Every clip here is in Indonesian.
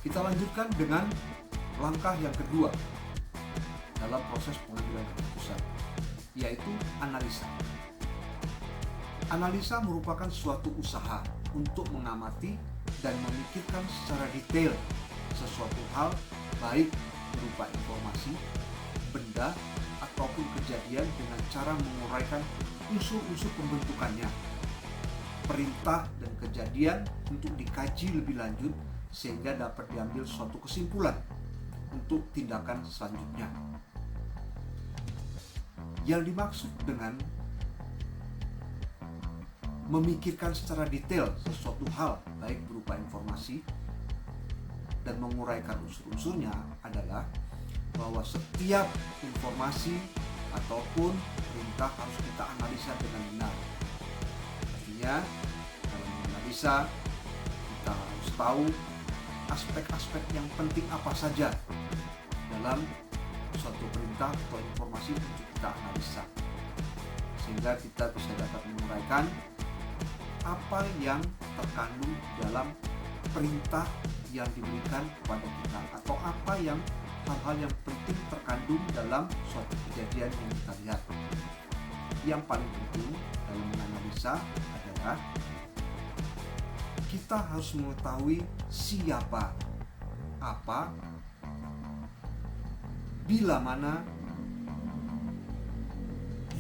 Kita lanjutkan dengan langkah yang kedua dalam proses pengambilan keputusan, yaitu analisa. Analisa merupakan suatu usaha untuk mengamati dan memikirkan secara detail sesuatu hal, baik berupa informasi, benda, ataupun kejadian dengan cara menguraikan unsur-unsur pembentukannya, perintah dan kejadian untuk dikaji lebih lanjut sehingga dapat diambil suatu kesimpulan untuk tindakan selanjutnya. Yang dimaksud dengan memikirkan secara detail sesuatu hal, baik berupa informasi dan menguraikan unsur-unsurnya adalah bahwa setiap informasi ataupun perintah harus kita analisa dengan benar. Artinya, dalam menganalisa kita harus tahu aspek-aspek yang penting apa saja dalam suatu perintah atau informasi untuk kita analisa, sehingga kita bisa dapat menguraikan apa yang terkandung dalam perintah yang diberikan kepada kita, atau apa yang hal-hal yang penting terkandung dalam suatu kejadian yang kita lihat. Yang paling penting dalam menganalisa adalah kita harus mengetahui siapa, apa, bila mana,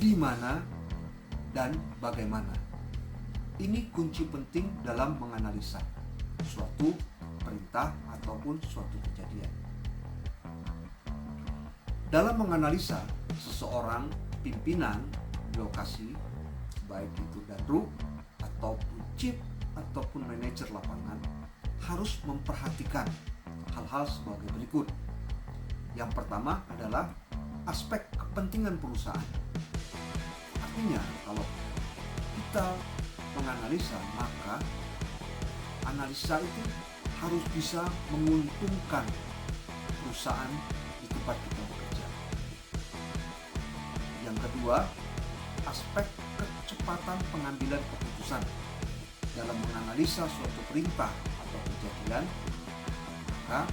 di mana, dan bagaimana. Ini kunci penting dalam menganalisa suatu perintah ataupun suatu kejadian. Dalam menganalisa seseorang pimpinan di lokasi, baik itu danru ataupun chief ataupun manajer lapangan, harus memperhatikan hal-hal sebagai berikut. Yang pertama adalah aspek kepentingan perusahaan. Artinya, kalau kita menganalisa, maka analisa itu harus bisa menguntungkan perusahaan di tempat kita bekerja. Yang kedua, aspek kecepatan pengambilan keputusan. Dalam menganalisa suatu perintah atau kejadian, maka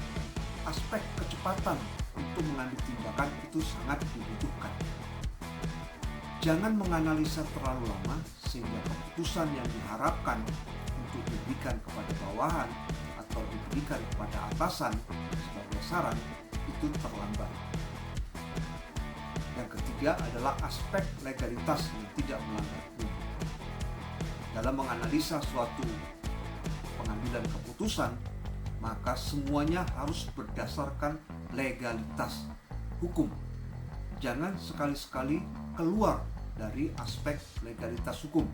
aspek kecepatan untuk mengambil tindakan itu sangat dibutuhkan. Jangan menganalisa terlalu lama sehingga keputusan yang diharapkan untuk diberikan kepada bawahan atau diberikan kepada atasan sebagai saran itu terlambat. Yang ketiga adalah aspek legalitas yang tidak melanggar hukum. Dalam menganalisa suatu pengambilan keputusan, maka semuanya harus berdasarkan legalitas hukum. Jangan sekali-sekali keluar dari aspek legalitas hukum.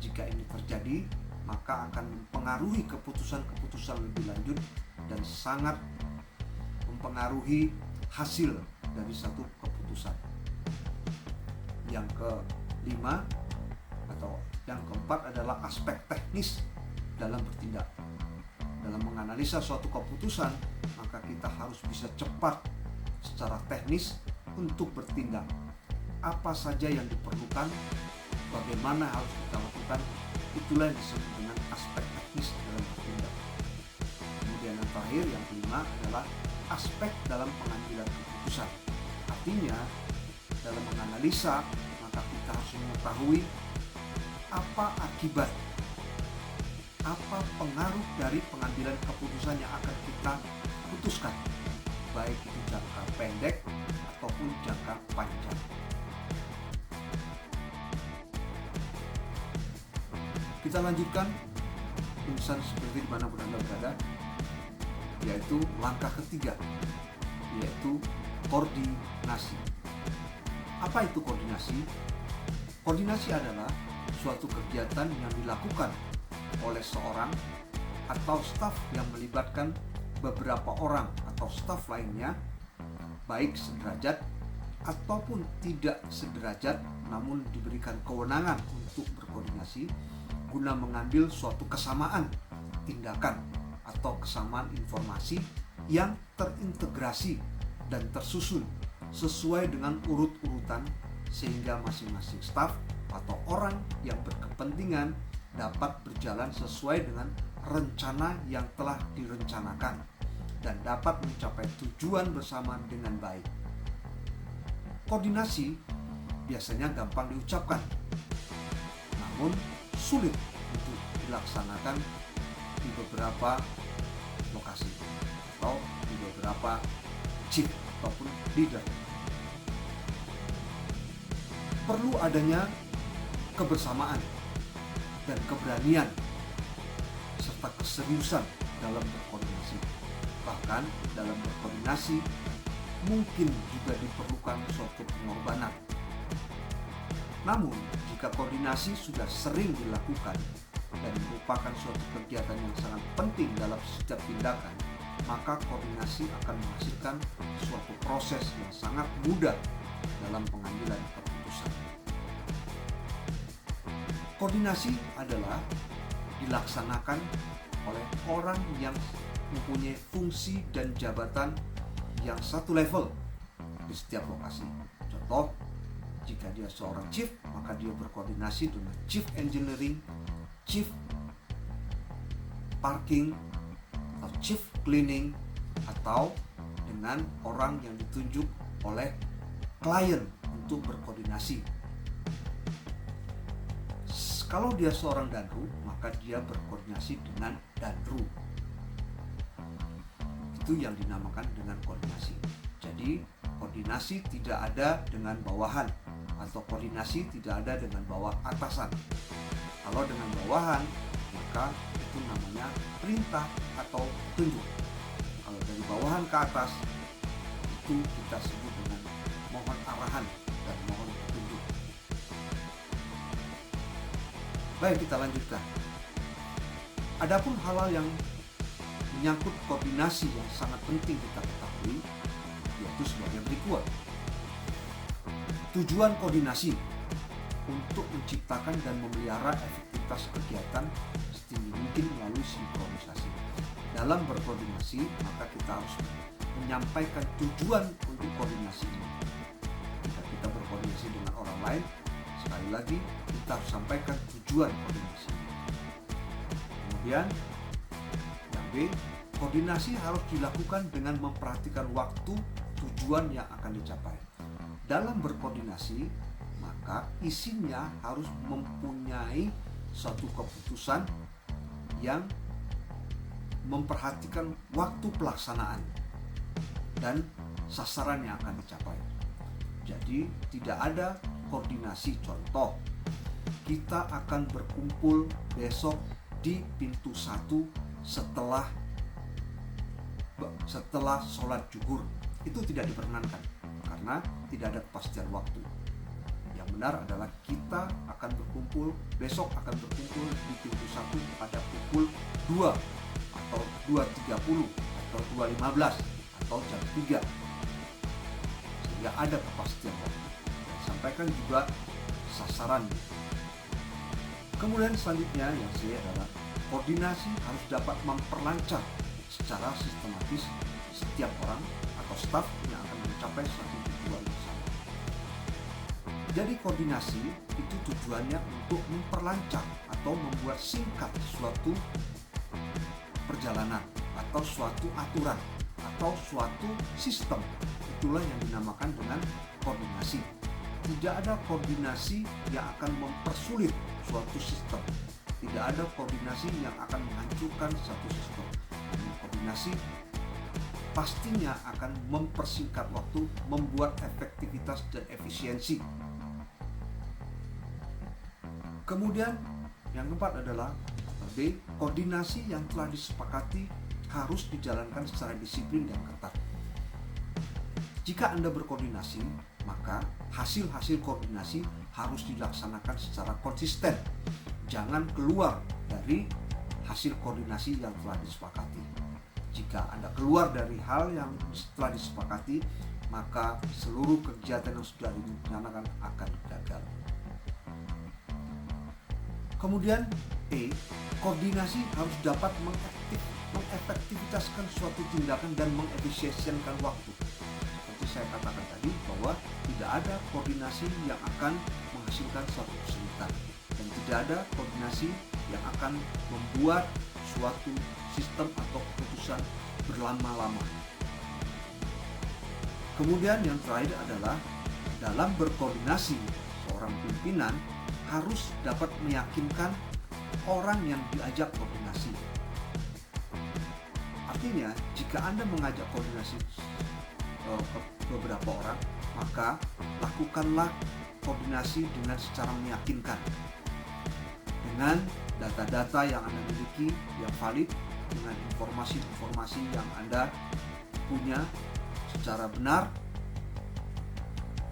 Jika ini terjadi, maka akan mempengaruhi keputusan-keputusan lebih lanjut dan sangat mempengaruhi hasil dari satu keputusan. Yang kelima atau yang keempat adalah aspek teknis dalam bertindak. Dalam menganalisa suatu keputusan, maka kita harus bisa cepat secara teknis untuk bertindak. Apa saja yang diperlukan, bagaimana harus kita lakukan, itulah yang disebut dengan aspek teknis dalam bertindak. Kemudian yang terakhir, yang kelima adalah aspek dalam pengambilan keputusan. Artinya, dalam menganalisa, maka kita harus mengetahui apa akibat, apa pengaruh dari pengambilan keputusan yang akan kita putuskan, baik itu jangka pendek ataupun jangka panjang. Kita lanjutkan insan seperti dimanapun Anda berada, yaitu langkah ketiga, yaitu koordinasi. Apa itu koordinasi? Koordinasi adalah suatu kegiatan yang dilakukan oleh seorang atau staf yang melibatkan beberapa orang atau staf lainnya, baik sederajat ataupun tidak sederajat, namun diberikan kewenangan untuk berkoordinasi guna mengambil suatu kesamaan tindakan atau kesamaan informasi yang terintegrasi dan tersusun sesuai dengan urut-urutan, sehingga masing-masing staf atau orang yang berkepentingan dapat berjalan sesuai dengan rencana yang telah direncanakan. dan dapat mencapai tujuan bersama dengan baik. Koordinasi biasanya gampang diucapkan, namun sulit untuk dilaksanakan di beberapa lokasi atau di beberapa chief ataupun leader. Perlu adanya kebersamaan dan keberanian serta keseriusan dalam berkoordinasi. Bahkan dalam berkoordinasi mungkin juga diperlukan suatu pengorbanan. Namun, jika koordinasi sudah sering dilakukan dan merupakan suatu kegiatan yang sangat penting dalam setiap tindakan, maka koordinasi akan menghasilkan suatu proses yang sangat mudah dalam pengambilan keputusan. Koordinasi adalah dilaksanakan oleh orang yang mempunyai fungsi dan jabatan yang satu level di setiap lokasi. Contoh, jika dia seorang chief, maka dia berkoordinasi dengan chief engineering, chief parking, atau chief cleaning, atau dengan orang yang ditunjuk oleh klien untuk berkoordinasi. Kalau dia seorang danru, maka dia berkoordinasi dengan danru. Itu yang dinamakan dengan koordinasi. Jadi koordinasi tidak ada dengan bawahan, atau koordinasi tidak ada dengan bawah atasan. Kalau dengan bawahan, maka itu namanya perintah atau petunjuk. Kalau dari bawahan ke atas, itu kita sebut dengan mohon arahan dan mohon petunjuk. Baik, kita lanjutkan. Adapun hal-hal yang menyangkut koordinasi yang sangat penting kita ketahui, yaitu sebagai berikut. Tujuan koordinasi untuk menciptakan dan memelihara efektivitas kegiatan setinggi mungkin melalui sinkronisasi. Dalam berkoordinasi, maka kita harus menyampaikan tujuan untuk koordinasi ini. Jika kita berkoordinasi dengan orang lain, sekali lagi kita harus sampaikan tujuan koordinasi. Kemudian yang B, koordinasi harus dilakukan dengan memperhatikan waktu tujuan yang akan dicapai. Dalam berkoordinasi, maka isinya harus mempunyai suatu keputusan yang memperhatikan waktu pelaksanaan dan sasaran yang akan dicapai. Jadi tidak ada koordinasi. Contoh, kita akan berkumpul besok di pintu 1 setelah sholat zuhur. Itu tidak diperkenankan karena tidak ada kepastian waktu. Yang benar adalah kita akan berkumpul, besok akan berkumpul di pintu 1 pada pukul 2 atau 2.30 atau 2.15 atau jam 3, sehingga ada kepastian waktu. Dan sampaikan juga sasaran. Kemudian selanjutnya yang C adalah koordinasi harus dapat memperlancar secara sistematis setiap orang atau staf yang akan mencapai suatu tujuan bersama. Jadi koordinasi itu tujuannya untuk memperlancar atau membuat singkat suatu perjalanan atau suatu aturan atau suatu sistem. Itulah yang dinamakan dengan koordinasi. Tidak ada koordinasi yang akan mempersulit suatu sistem. Tidak ada koordinasi yang akan menghancurkan satu sistem. Koordinasi pastinya akan mempersingkat waktu, membuat efektivitas dan efisiensi. Kemudian yang keempat adalah B, koordinasi yang telah disepakati harus dijalankan secara disiplin dan ketat. Jika Anda berkoordinasi, maka hasil-hasil koordinasi harus dilaksanakan secara konsisten. Jangan keluar dari hasil koordinasi yang telah disepakati. Jika Anda keluar dari hal yang telah disepakati, maka seluruh kegiatan yang sudah direncanakan akan gagal. Kemudian E, koordinasi harus dapat mengefektivitaskan suatu tindakan dan mengefisiensikan waktu. Seperti saya katakan tadi, bahwa tidak ada koordinasi yang akan menghasilkan suatu kesulitan, dan tidak ada koordinasi yang akan membuat suatu sistem atau keputusan berlama-lama. Kemudian yang terakhir adalah dalam berkoordinasi, seorang pimpinan harus dapat meyakinkan orang yang diajak koordinasi. Artinya, jika Anda mengajak koordinasi beberapa orang, maka lakukanlah koordinasi dengan secara meyakinkan, dengan data-data yang Anda miliki yang valid, dengan informasi-informasi yang Anda punya secara benar,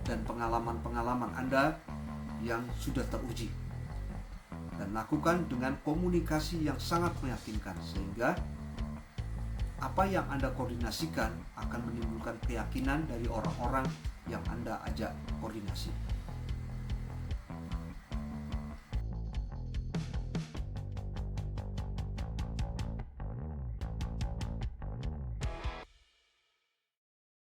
dan pengalaman-pengalaman Anda yang sudah teruji. Dan lakukan dengan komunikasi yang sangat meyakinkan, sehingga apa yang Anda koordinasikan akan menimbulkan keyakinan dari orang-orang yang Anda ajak koordinasi.